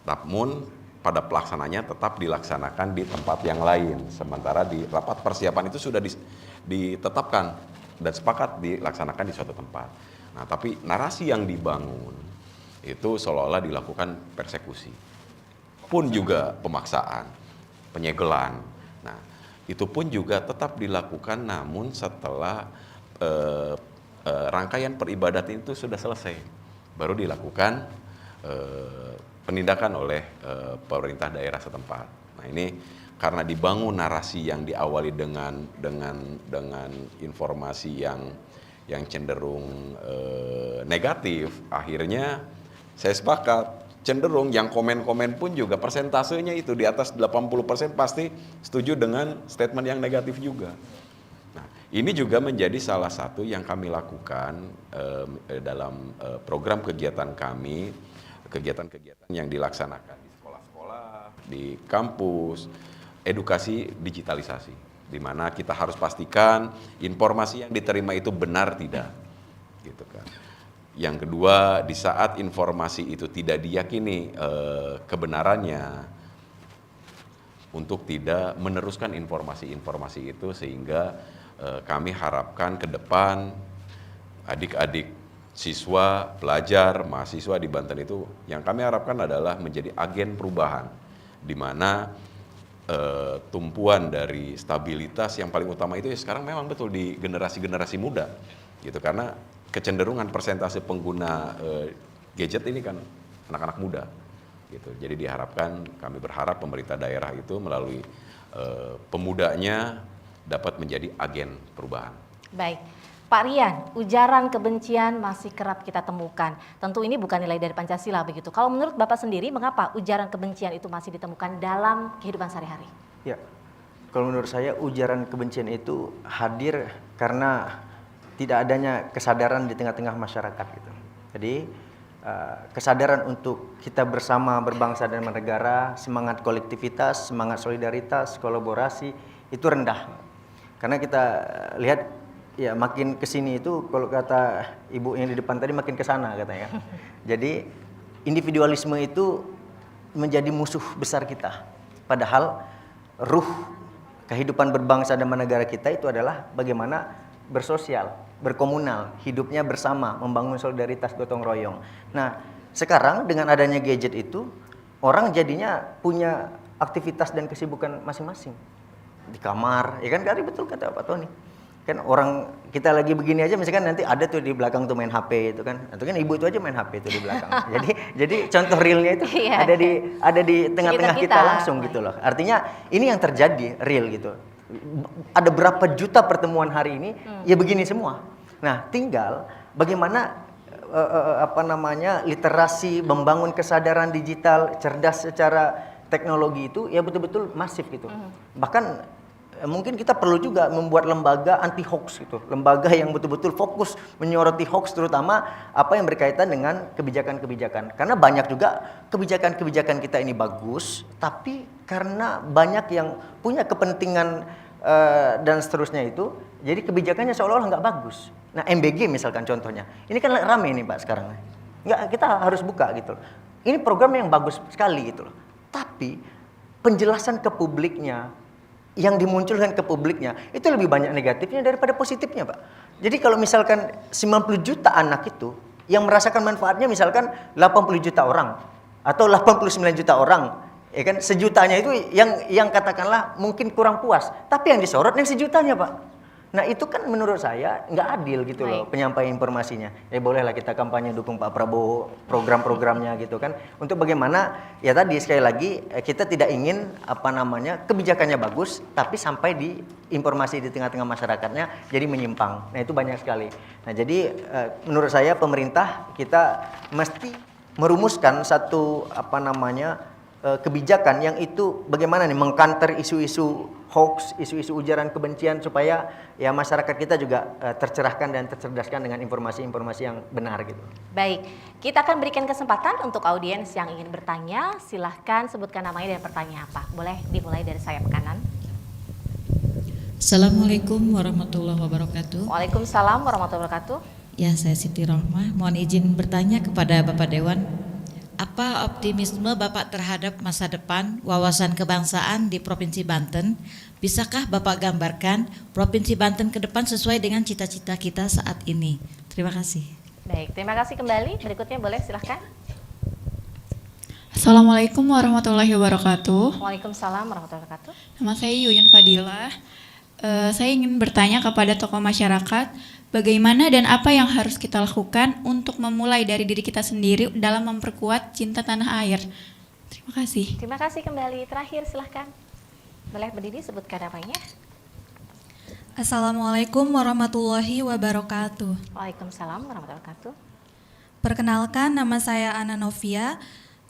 namun pada pelaksananya tetap dilaksanakan di tempat yang lain. Sementara di rapat persiapan itu sudah ditetapkan dan sepakat dilaksanakan di suatu tempat. Nah, tapi narasi yang dibangun itu seolah-olah dilakukan persekusi, pun juga pemaksaan, penyegelan. Nah, itu pun juga tetap dilakukan, namun setelah rangkaian peribadatan itu sudah selesai, baru dilakukan penindakan oleh pemerintah daerah setempat. Nah ini karena dibangun narasi yang diawali dengan informasi yang cenderung negatif, akhirnya saya sepakat cenderung yang komen-komen pun juga persentasenya itu di atas 80% pasti setuju dengan statement yang negatif juga. Nah, ini juga menjadi salah satu yang kami lakukan dalam program kegiatan kami, kegiatan-kegiatan yang dilaksanakan di sekolah-sekolah, di kampus, edukasi digitalisasi, di mana kita harus pastikan informasi yang diterima itu benar tidak, gitu kan. Yang kedua, di saat informasi itu tidak diyakini kebenarannya, untuk tidak meneruskan informasi-informasi itu, sehingga kami harapkan ke depan adik-adik siswa, pelajar, mahasiswa di Banten itu yang kami harapkan adalah menjadi agen perubahan, di mana tumpuan dari stabilitas yang paling utama itu ya sekarang memang betul di generasi-generasi muda, gitu, karena kecenderungan persentase pengguna gadget ini kan anak-anak muda, gitu. Jadi diharapkan, kami berharap pemerintah daerah itu melalui pemudanya dapat menjadi agen perubahan. Baik, Pak Rian, ujaran kebencian masih kerap kita temukan. Tentu ini bukan nilai dari Pancasila begitu. Kalau menurut Bapak sendiri, mengapa ujaran kebencian itu masih ditemukan dalam kehidupan sehari-hari? Ya, kalau menurut saya ujaran kebencian itu hadir karena tidak adanya kesadaran di tengah-tengah masyarakat gitu. Jadi kesadaran untuk kita bersama berbangsa dan bernegara, semangat kolektivitas, semangat solidaritas, kolaborasi itu rendah. Karena kita lihat ya makin kesini itu, kalau kata ibu yang di depan tadi, makin kesana katanya. Jadi individualisme itu menjadi musuh besar kita. Padahal ruh kehidupan berbangsa dan bernegara kita itu adalah bagaimana bersosial, berkomunal, hidupnya bersama, membangun solidaritas gotong royong. Nah, sekarang dengan adanya gadget itu, orang jadinya punya aktivitas dan kesibukan masing-masing. Di kamar, ya kan, Kari, betul kata Pak Tony. Kan orang kita lagi begini aja, misalkan nanti ada tuh di belakang tuh main HP itu kan. Atau kan ibu itu aja main HP itu di belakang. jadi contoh realnya itu ada di tengah-tengah kita langsung gitu loh. Artinya ini yang terjadi real gitu. Ada berapa juta pertemuan hari ini, ya begini semua. Nah, tinggal bagaimana literasi, membangun kesadaran digital, cerdas secara teknologi itu ya betul-betul masif gitu. Bahkan mungkin kita perlu juga membuat lembaga anti hoax gitu, lembaga yang betul-betul fokus menyoroti hoax, terutama apa yang berkaitan dengan kebijakan-kebijakan. Karena banyak juga kebijakan-kebijakan kita ini bagus, tapi karena banyak yang punya kepentingan dan seterusnya itu, jadi kebijakannya seolah-olah nggak bagus. Nah, MBG misalkan contohnya, ini kan rame nih Pak sekarang. Nggak, kita harus buka gitu loh. Ini program yang bagus sekali gitu loh. Tapi penjelasan ke publiknya, yang dimunculkan ke publiknya itu lebih banyak negatifnya daripada positifnya, Pak. Jadi kalau misalkan 90 juta anak itu yang merasakan manfaatnya misalkan 80 juta orang atau 89 juta orang, ya kan, sejutanya itu yang katakanlah mungkin kurang puas, tapi yang disorot yang sejutanya, Pak. Nah, itu kan menurut saya nggak adil gitu loh penyampaian informasinya. Ya bolehlah kita kampanye dukung Pak Prabowo, program-programnya gitu kan. Untuk bagaimana, ya tadi sekali lagi kita tidak ingin kebijakannya bagus, tapi sampai di informasi di tengah-tengah masyarakatnya jadi menyimpang. Nah, itu banyak sekali. Nah, jadi menurut saya pemerintah kita mesti merumuskan satu kebijakan yang itu bagaimana nih mengcounter isu-isu hoax, isu-isu ujaran kebencian supaya ya masyarakat kita juga tercerahkan dan tercerdaskan dengan informasi-informasi yang benar gitu. Baik, kita akan berikan kesempatan untuk audiens yang ingin bertanya. Silahkan sebutkan namanya dan pertanyaan apa. Boleh dimulai dari saya ke kanan. Assalamualaikum warahmatullahi wabarakatuh. Waalaikumsalam warahmatullahi wabarakatuh. Ya, saya Siti Rohmah. Mohon izin bertanya kepada Bapak Dewan. Apa optimisme Bapak terhadap masa depan wawasan kebangsaan di Provinsi Banten? Bisakah Bapak gambarkan Provinsi Banten ke depan sesuai dengan cita-cita kita saat ini? Terima kasih. Baik, terima kasih kembali. Berikutnya boleh silahkan. Assalamualaikum warahmatullahi wabarakatuh. Waalaikumsalam warahmatullahi wabarakatuh. Nama saya Yuyun Fadilah. Saya ingin bertanya kepada tokoh masyarakat, Bagaimana dan apa yang harus kita lakukan untuk memulai dari diri kita sendiri dalam memperkuat cinta tanah air? Terima kasih. Terima kasih kembali. Terakhir silahkan. Boleh berdiri, sebutkan namanya. Assalamualaikum warahmatullahi wabarakatuh. Waalaikumsalam warahmatullahi wabarakatuh. Perkenalkan, nama saya Ana Novia.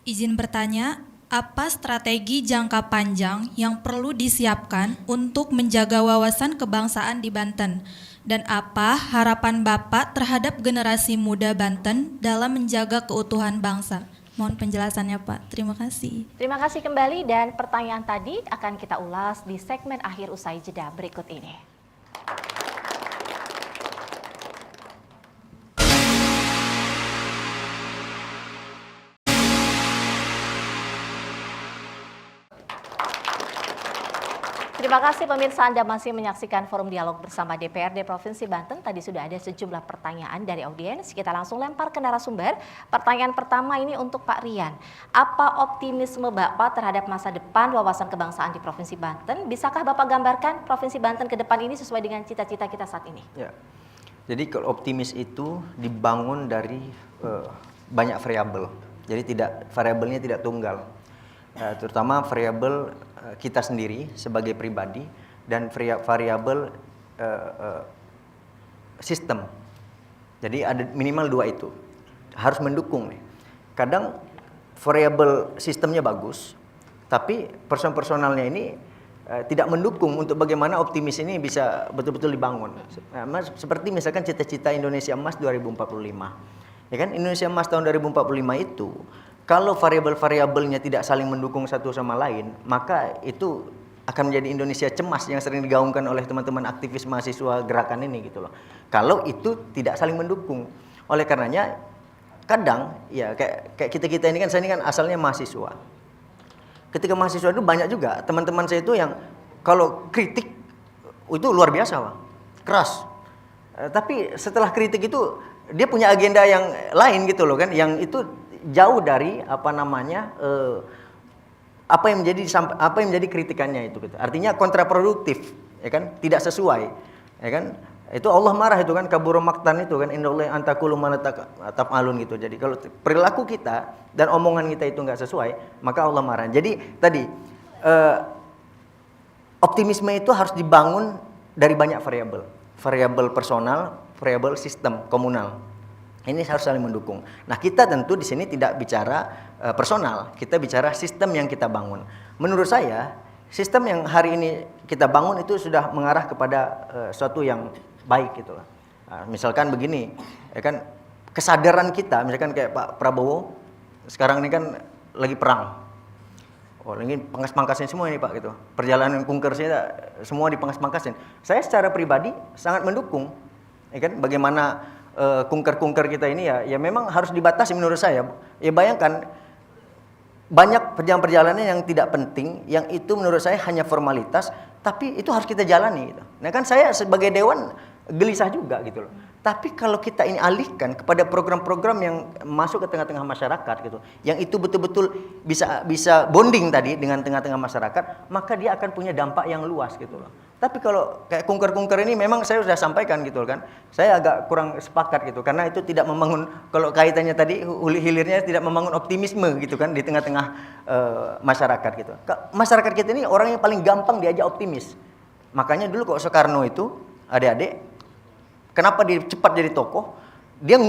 Izin bertanya, apa strategi jangka panjang yang perlu disiapkan untuk menjaga wawasan kebangsaan di Banten? Dan apa harapan Bapak terhadap generasi muda Banten dalam menjaga keutuhan bangsa? Mohon penjelasannya, Pak. Terima kasih. Terima kasih kembali, dan pertanyaan tadi akan kita ulas di segmen akhir usai jeda berikut ini. Terima kasih pemirsa, Anda masih menyaksikan Forum Dialog bersama DPRD Provinsi Banten. Tadi sudah ada sejumlah pertanyaan dari audiens. Kita langsung lempar ke narasumber. Pertanyaan pertama ini untuk Pak Rian. Apa optimisme Bapak terhadap masa depan wawasan kebangsaan di Provinsi Banten? Bisakah Bapak gambarkan Provinsi Banten ke depan ini sesuai dengan cita-cita kita saat ini? Ya. Jadi kalau optimis itu dibangun dari banyak variabel. Jadi variabelnya tidak tunggal. Terutama variabel kita sendiri sebagai pribadi dan variabel sistem. Jadi ada minimal dua itu harus mendukung nih. Kadang variabel sistemnya bagus, tapi personalnya ini tidak mendukung untuk bagaimana optimis ini bisa betul-betul dibangun. Seperti misalkan cita-cita Indonesia Emas 2045. Ya kan, Indonesia Emas tahun 2045 itu kalau variabel-variabelnya tidak saling mendukung satu sama lain, maka itu akan menjadi Indonesia cemas yang sering digaungkan oleh teman-teman aktivis mahasiswa gerakan ini gitu loh. Kalau itu tidak saling mendukung. Oleh karenanya kadang ya kayak kita-kita ini kan, saya ini kan asalnya mahasiswa. Ketika mahasiswa itu banyak juga teman-teman saya itu yang kalau kritik itu luar biasa, Pak. Keras. Tapi setelah kritik itu dia punya agenda yang lain gitu loh kan, yang itu jauh dari apa yang menjadi kritikannya itu gitu. Artinya kontraproduktif, ya kan? Tidak sesuai, ya kan? Itu Allah marah itu kan, kabura maktan itu kan, innallaha antaqulu ma la taf'alun gitu. Jadi kalau perilaku kita dan omongan kita itu enggak sesuai, maka Allah marah. Jadi tadi optimisme itu harus dibangun dari banyak variabel. Variabel personal, variabel sistem komunal. Ini harus saling mendukung. Nah, kita tentu di sini tidak bicara personal, kita bicara sistem yang kita bangun. Menurut saya, sistem yang hari ini kita bangun itu sudah mengarah kepada suatu yang baik gitu. Nah, misalkan begini, ya kan, kesadaran kita, misalkan kayak Pak Prabowo sekarang ini kan lagi perang. Oh, ini pangkas-pangkasin semua ini Pak gitu. Perjalanan kunkersnya semua dipangkas-pangkasin. Saya secara pribadi sangat mendukung, ya kan, bagaimana kunker-kunker kita ini ya memang harus dibatasi menurut saya. Ya bayangkan banyak perjalanan yang tidak penting, yang itu menurut saya hanya formalitas, tapi itu harus kita jalani gitu. Nah kan saya sebagai dewan gelisah juga gitu loh. Tapi kalau kita ini alihkan kepada program-program yang masuk ke tengah-tengah masyarakat gitu, yang itu betul-betul bisa bonding tadi dengan tengah-tengah masyarakat, maka dia akan punya dampak yang luas gitu loh. Tapi kalau kayak kunker-kunker ini memang saya sudah sampaikan gitu kan, saya agak kurang sepakat gitu, karena itu tidak membangun, kalau kaitannya tadi hilirnya tidak membangun optimisme gitu kan di tengah-tengah masyarakat gitu. Masyarakat kita ini orang yang paling gampang diajak optimis. Makanya dulu kok Soekarno itu, adik-adik, kenapa dia cepat jadi tokoh? Dia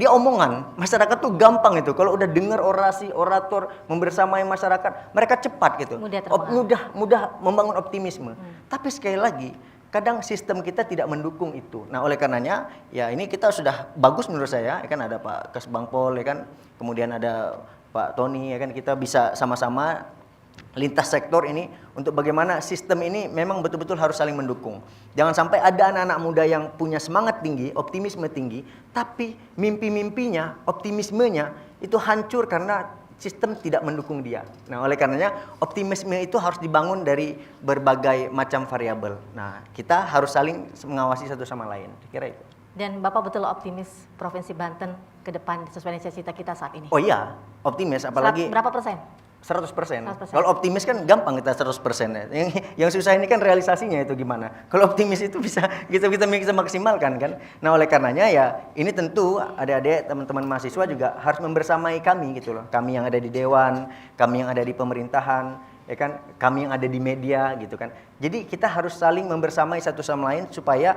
omongan, masyarakat tuh gampang itu. Kalau udah dengar orasi, orator, membersamai masyarakat, mereka cepat gitu. Mudah membangun optimisme. Tapi sekali lagi, kadang sistem kita tidak mendukung itu. Nah, oleh karenanya, ya ini kita sudah bagus menurut saya. Ya kan ada Pak Kasbangpol, ya kan, kemudian ada Pak Tony, ya kan, kita bisa sama-sama lintas sektor ini untuk bagaimana sistem ini memang betul-betul harus saling mendukung. Jangan sampai ada anak-anak muda yang punya semangat tinggi, optimisme tinggi, tapi mimpi-mimpinya, optimismenya itu hancur karena sistem tidak mendukung dia. Nah, oleh karenanya optimisme itu harus dibangun dari berbagai macam variabel. Nah, kita harus saling mengawasi satu sama lain. Kira itu. Dan Bapak betul optimis Provinsi Banten ke depan sesuai dengan cita-cita kita saat ini? Oh iya, optimis, apalagi berapa persen? 100%. 100%. Kalau optimis kan gampang kita 100%. Yang susah ini kan realisasinya itu gimana. Kalau optimis itu kita bisa maksimalkan kan. Nah, oleh karenanya ya ini tentu adik-adik teman-teman mahasiswa juga harus membersamai kami gitu loh. Kami yang ada di dewan, kami yang ada di pemerintahan, ya kan, kami yang ada di media gitu kan. Jadi kita harus saling membersamai satu sama lain supaya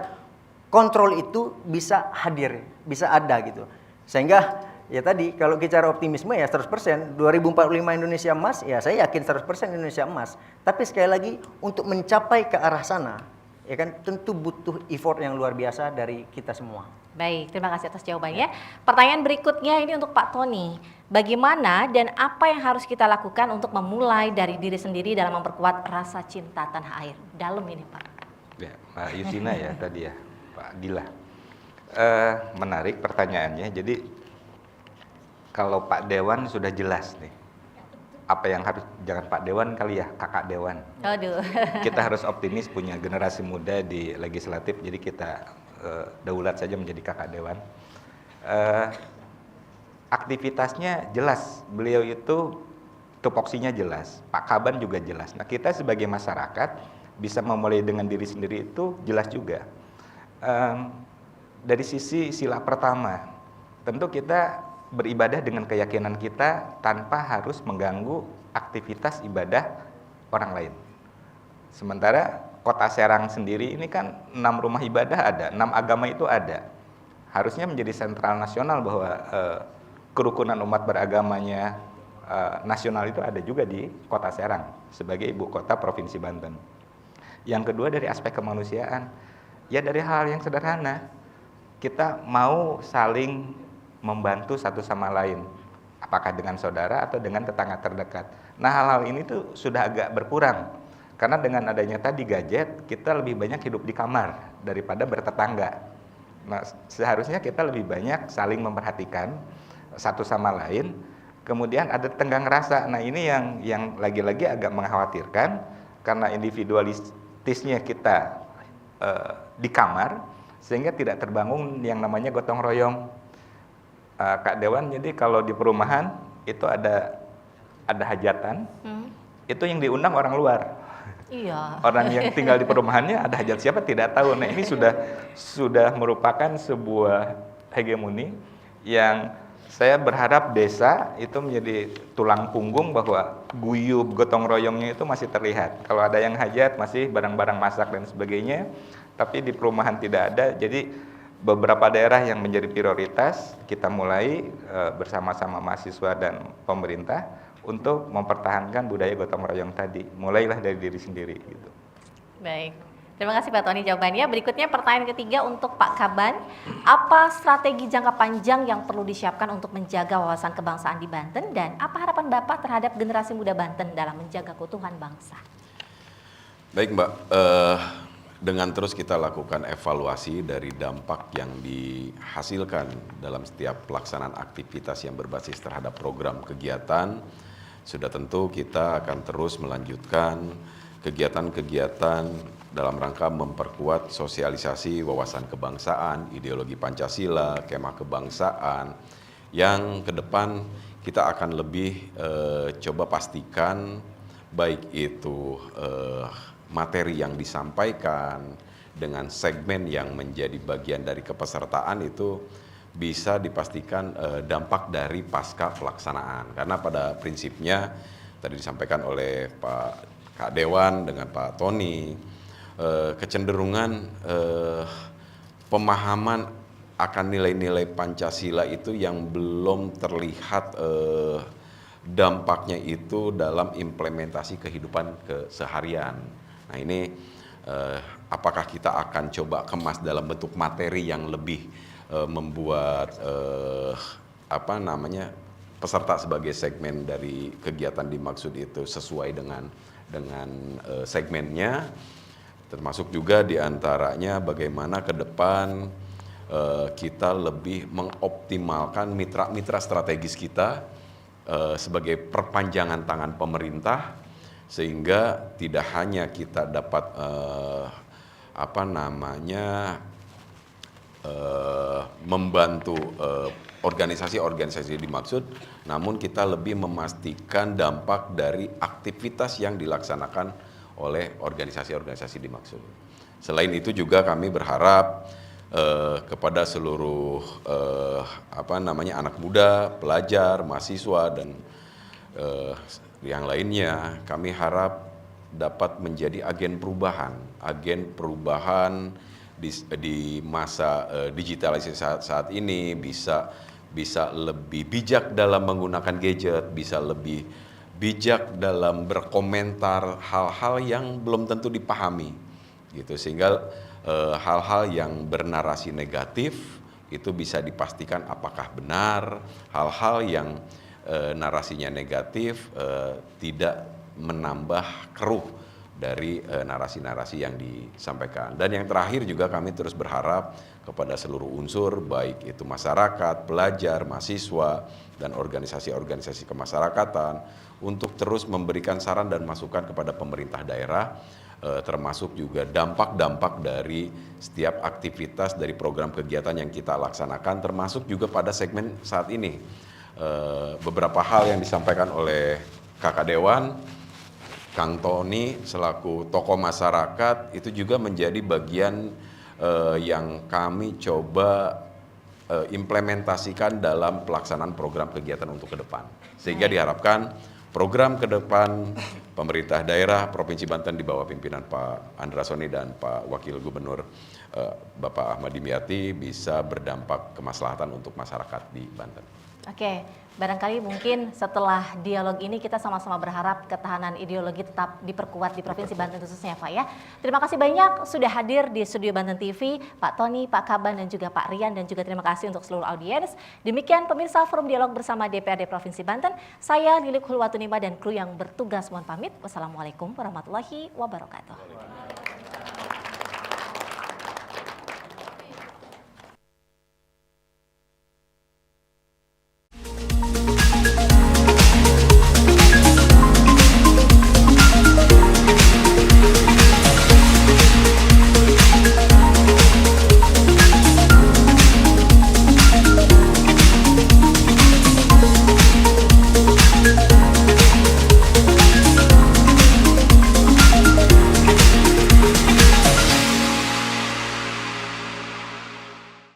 kontrol itu bisa hadir, bisa ada gitu. Sehingga ya tadi kalau bicara optimisme ya 100%, 2045 Indonesia emas, ya saya yakin 100% Indonesia emas. Tapi sekali lagi untuk mencapai ke arah sana, ya kan tentu butuh effort yang luar biasa dari kita semua. Baik, terima kasih atas jawabannya. Pertanyaan berikutnya ini untuk Pak Tony. Bagaimana dan apa yang harus kita lakukan untuk memulai dari diri sendiri dalam memperkuat rasa cinta tanah air? Dalam ini Pak. Ya, Mbak Yusina ya tadi ya, Pak Dila. Menarik pertanyaannya. Jadi kalau Pak Dewan sudah jelas nih, apa yang harus, jangan Pak Dewan kali ya, Kakak Dewan. Aduh. Kita harus optimis punya generasi muda di legislatif, jadi kita daulat saja menjadi Kakak Dewan. Aktivitasnya jelas, beliau itu tupoksinya jelas, Pak Kaban juga jelas. Nah, kita sebagai masyarakat bisa memulai dengan diri sendiri itu jelas juga. Dari sisi sila pertama, tentu kita beribadah dengan keyakinan kita tanpa harus mengganggu aktivitas ibadah orang lain. Sementara Kota Serang sendiri ini kan 6 rumah ibadah ada, 6 agama itu ada. Harusnya menjadi sentral nasional bahwa kerukunan umat beragamanya nasional itu ada juga di Kota Serang sebagai ibu kota Provinsi Banten. Yang kedua dari aspek kemanusiaan, ya dari hal yang sederhana, kita mau saling membantu satu sama lain, apakah dengan saudara atau dengan tetangga terdekat. Nah, hal-hal ini tuh sudah agak berkurang, karena dengan adanya tadi gadget, kita lebih banyak hidup di kamar daripada bertetangga. Nah, seharusnya kita lebih banyak saling memperhatikan satu sama lain, kemudian ada tenggang rasa. Nah, ini yang lagi-lagi agak mengkhawatirkan, karena individualistisnya kita di kamar, sehingga tidak terbangun yang namanya gotong royong. Kak Dewan, jadi kalau di perumahan itu ada hajatan, itu yang diundang orang luar. Iya. Orang yang tinggal di perumahannya ada hajat siapa tidak tahu. Nah, ini sudah merupakan sebuah hegemoni yang saya berharap desa itu menjadi tulang punggung, bahwa guyub gotong royongnya itu masih terlihat. Kalau ada yang hajat masih barang-barang masak dan sebagainya, tapi di perumahan tidak ada. Jadi beberapa daerah yang menjadi prioritas kita mulai bersama-sama mahasiswa dan pemerintah untuk mempertahankan budaya gotong royong tadi. Mulailah dari diri sendiri gitu. Baik. Terima kasih Pak Tony jawabannya. Berikutnya pertanyaan ketiga untuk Pak Kaban. Apa strategi jangka panjang yang perlu disiapkan untuk menjaga wawasan kebangsaan di Banten, dan apa harapan Bapak terhadap generasi muda Banten dalam menjaga keutuhan bangsa? Baik Mbak, dengan terus kita lakukan evaluasi dari dampak yang dihasilkan dalam setiap pelaksanaan aktivitas yang berbasis terhadap program kegiatan, sudah tentu kita akan terus melanjutkan kegiatan-kegiatan dalam rangka memperkuat sosialisasi wawasan kebangsaan, ideologi Pancasila, kemah kebangsaan, yang ke depan kita akan lebih coba pastikan baik itu materi yang disampaikan dengan segmen yang menjadi bagian dari kepesertaan itu bisa dipastikan dampak dari pasca pelaksanaan. Karena pada prinsipnya tadi disampaikan oleh Kak Dewan dengan Pak Tony, kecenderungan pemahaman akan nilai-nilai Pancasila itu yang belum terlihat dampaknya itu dalam implementasi kehidupan keseharian. Nah, ini apakah kita akan coba kemas dalam bentuk materi yang lebih membuat peserta sebagai segmen dari kegiatan dimaksud itu sesuai dengan segmennya, termasuk juga diantaranya bagaimana ke depan kita lebih mengoptimalkan mitra-mitra strategis kita sebagai perpanjangan tangan pemerintah, sehingga tidak hanya kita dapat membantu organisasi-organisasi dimaksud, namun kita lebih memastikan dampak dari aktivitas yang dilaksanakan oleh organisasi-organisasi dimaksud. Selain itu juga kami berharap kepada seluruh anak muda, pelajar, mahasiswa dan yang lainnya, kami harap dapat menjadi agen perubahan di masa digitalisasi saat ini, bisa lebih bijak dalam menggunakan gadget, bisa lebih bijak dalam berkomentar hal-hal yang belum tentu dipahami, gitu. Sehingga hal-hal yang bernarasi negatif itu bisa dipastikan apakah benar, hal-hal yang narasinya negatif tidak menambah keruh dari narasi-narasi yang disampaikan. Dan yang terakhir juga kami terus berharap kepada seluruh unsur, baik itu masyarakat, pelajar, mahasiswa, dan organisasi-organisasi kemasyarakatan untuk terus memberikan saran dan masukan kepada pemerintah daerah, termasuk juga dampak-dampak dari setiap aktivitas dari program kegiatan yang kita laksanakan, termasuk juga pada segmen saat ini. Beberapa hal yang disampaikan oleh Kakak Dewan, Kang Tony selaku tokoh masyarakat itu juga menjadi bagian yang kami coba implementasikan dalam pelaksanaan program kegiatan untuk ke depan. Sehingga diharapkan program ke depan pemerintah daerah Provinsi Banten di bawah pimpinan Pak Andra Soni dan Pak Wakil Gubernur Bapak Ahmad Dimyati bisa berdampak kemaslahatan untuk masyarakat di Banten. Oke, barangkali mungkin setelah dialog ini kita sama-sama berharap ketahanan ideologi tetap diperkuat di Provinsi Banten khususnya Pak ya. Terima kasih banyak sudah hadir di studio Banten TV, Pak Tony, Pak Kaban dan juga Pak Rian, dan juga terima kasih untuk seluruh audiens. Demikian pemirsa Forum Dialog bersama DPRD Provinsi Banten. Saya Lilik Hulwatunima dan kru yang bertugas mohon pamit. Wassalamualaikum warahmatullahi wabarakatuh.